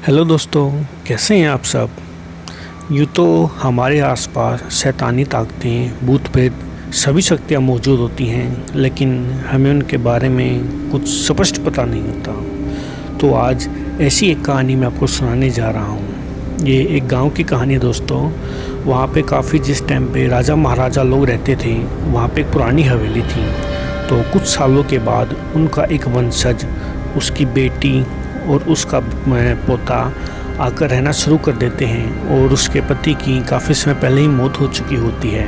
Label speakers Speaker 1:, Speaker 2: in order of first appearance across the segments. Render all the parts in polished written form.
Speaker 1: Hello दोस्तों, कैसे हैं आप सब। यूँ तो हमारे आसपास शैतानी ताकतें, भूत प्रेत सभी शक्तियाँ मौजूद होती हैं, लेकिन हमें उनके बारे में कुछ स्पष्ट पता नहीं होता। तो आज ऐसी एक कहानी मैं आपको सुनाने जा रहा हूँ। ये एक गांव की कहानी है दोस्तों। वहाँ पे काफ़ी जिस टाइम पे राजा महाराजा लोग रहते थे, वहाँ पे एक पुरानी हवेली थी। तो कुछ सालों के बाद उनका एक वंशज, उसकी बेटी और उसका पोता आकर रहना शुरू कर देते हैं और उसके पति की काफ़ी समय पहले ही मौत हो चुकी होती है।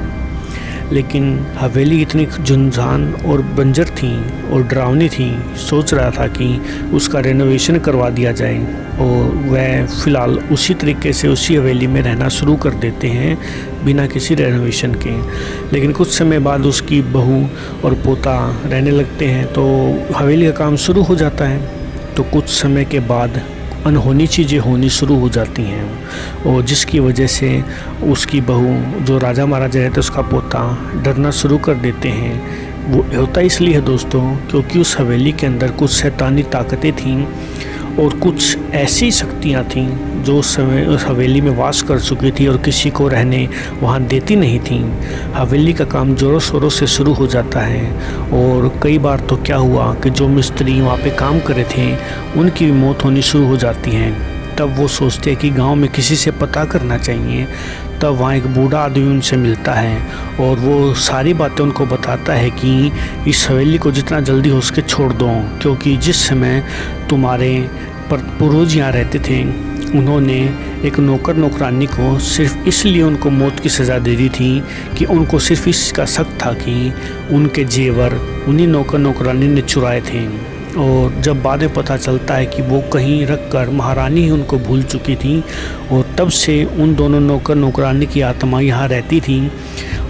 Speaker 1: लेकिन हवेली इतनी सुनसान और बंजर थी और डरावनी थी, सोच रहा था कि उसका रेनोवेशन करवा दिया जाए और वह फ़िलहाल उसी तरीके से उसी हवेली में रहना शुरू कर देते हैं बिना किसी रेनोवेशन के। लेकिन कुछ समय बाद उसकी बहू और पोता रहने लगते हैं, तो हवेली का काम शुरू हो जाता है। तो कुछ समय के बाद अनहोनी चीज़ें होनी शुरू हो जाती हैं और जिसकी वजह से उसकी बहू, जो राजा महाराजा रहते, उसका पोता डरना शुरू कर देते हैं। वो होता इसलिए है दोस्तों क्योंकि उस हवेली के अंदर कुछ शैतानी ताकतें थीं और कुछ ऐसी शक्तियाँ थीं जो उस समय उस हवेली में वास कर चुकी थी और किसी को रहने वहाँ देती नहीं थी। हवेली का काम ज़ोरों शोरों से शुरू हो जाता है और कई बार तो क्या हुआ कि जो मिस्त्री वहाँ पे काम कर रहे थे, उनकी भी मौत होनी शुरू हो जाती है। तब वो सोचते हैं कि गांव में किसी से पता करना चाहिए। तब वहाँ एक बूढ़ा आदमी उनसे मिलता है और वो सारी बातें उनको बताता है कि इस हवेली को जितना जल्दी हो सके छोड़ दो, क्योंकि जिस समय तुम्हारे पूर्वज यहाँ रहते थे, उन्होंने एक नौकर नौकरानी को सिर्फ इसलिए उनको मौत की सज़ा दे दी थी कि उनको सिर्फ इसका शक था कि उनके जेवर उन्हीं नौकर नौकरानी ने चुराए थे। और जब बाद में पता चलता है कि वो कहीं रख कर महारानी ही उनको भूल चुकी थी और तब से उन दोनों नौकर नौकरानी की आत्मा यहाँ रहती थी।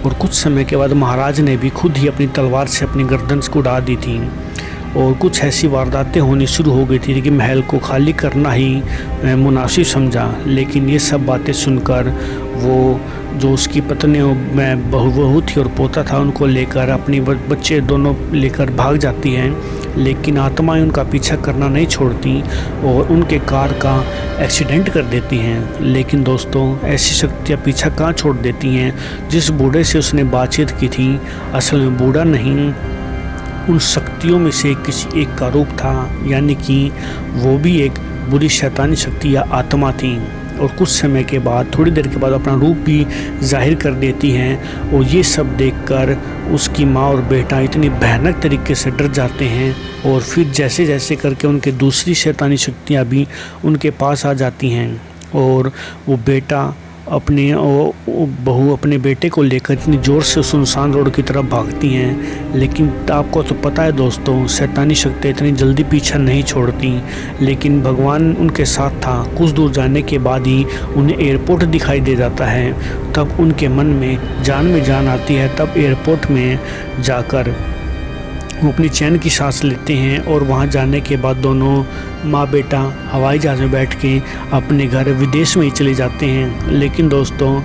Speaker 1: और कुछ समय के बाद महाराज ने भी खुद ही अपनी तलवार से अपनी गर्दन को उड़ा दी थी और कुछ ऐसी वारदातें होनी शुरू हो गई थी कि महल को खाली करना ही मुनासिब समझा। लेकिन ये सब बातें सुनकर वो, जो उसकी पत्नी में बहू थी और पोता था, उनको लेकर अपनी बच्चे दोनों लेकर भाग जाती हैं। लेकिन आत्माएं उनका पीछा करना नहीं छोड़ती और उनके कार का एक्सीडेंट कर देती हैं। लेकिन दोस्तों, ऐसी शक्तियाँ पीछा कहाँ छोड़ देती हैं। जिस बूढ़े से उसने बातचीत की थी, असल में बूढ़ा नहीं, उन शक्तियों में से किसी एक का रूप था, यानी कि वो भी एक बुरी शैतानी शक्ति या आत्मा थी। और कुछ समय के बाद, थोड़ी देर के बाद, अपना रूप भी जाहिर कर देती हैं। और ये सब देखकर उसकी माँ और बेटा इतनी भयानक तरीके से डर जाते हैं और फिर जैसे जैसे करके उनके दूसरी शैतानी शक्तियाँ भी उनके पास आ जाती हैं। और वो बेटा बहू अपने बेटे को लेकर इतनी ज़ोर से सुनसान रोड की तरफ भागती हैं। लेकिन आपको तो पता है दोस्तों, शैतानी शक्तियाँ इतनी जल्दी पीछा नहीं छोड़ती। लेकिन भगवान उनके साथ था। कुछ दूर जाने के बाद ही उन्हें एयरपोर्ट दिखाई दे जाता है। तब उनके मन में जान आती है। तब एयरपोर्ट में जाकर वो अपनी चैन की सांस लेते हैं और वहाँ जाने के बाद दोनों माँ बेटा हवाई जहाज़ में बैठ के अपने घर विदेश में ही चले जाते हैं। लेकिन दोस्तों,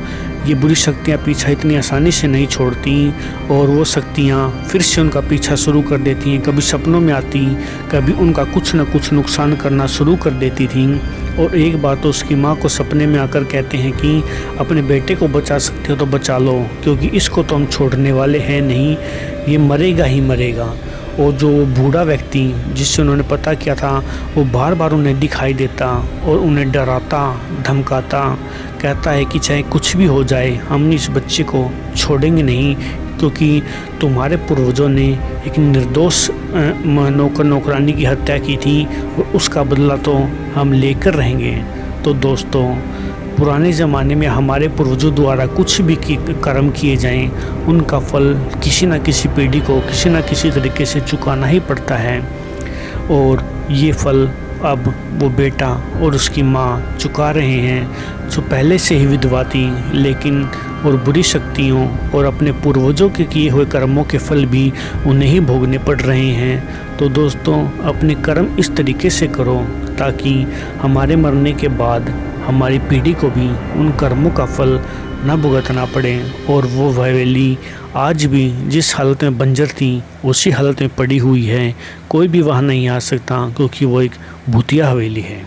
Speaker 1: ये बुरी शक्तियाँ पीछा इतनी आसानी से नहीं छोड़ती और वो शक्तियाँ फिर से उनका पीछा शुरू कर देती हैं। कभी सपनों में आती, कभी उनका कुछ न कुछ नुकसान करना शुरू कर देती थी। और एक बार तो उसकी माँ को सपने में आकर कहते हैं कि अपने बेटे को बचा सकते हो तो बचा लो, क्योंकि इसको तो हम छोड़ने वाले हैं नहीं, ये मरेगा ही मरेगा। और जो बूढ़ा व्यक्ति जिससे उन्होंने पता किया था, वो बार बार उन्हें दिखाई देता और उन्हें डराता धमकाता, कहता है कि चाहे कुछ भी हो जाए, हम इस बच्चे को छोड़ेंगे नहीं, क्योंकि तुम्हारे पूर्वजों ने एक निर्दोष नौकर नौकरानी की हत्या की थी और उसका बदला तो हम लेकर रहेंगे। तो दोस्तों, पुराने ज़माने में हमारे पूर्वजों द्वारा कुछ भी कर्म किए जाएं, उनका फल किसी न किसी पीढ़ी को किसी न किसी तरीके से चुकाना ही पड़ता है। और ये फल अब वो बेटा और उसकी माँ चुका रहे हैं, जो पहले से ही विधवा थी, लेकिन और बुरी शक्तियों और अपने पूर्वजों के किए हुए कर्मों के फल भी उन्हें ही भोगने पड़ रहे हैं। तो दोस्तों, अपने कर्म इस तरीके से करो ताकि हमारे मरने के बाद हमारी पीढ़ी को भी उन कर्मों का फल न भुगतना पड़े। और वो हवेली आज भी जिस हालत में बंजर थी उसी हालत में पड़ी हुई है। कोई भी वहाँ नहीं आ सकता क्योंकि वो एक भूतिया हवेली है।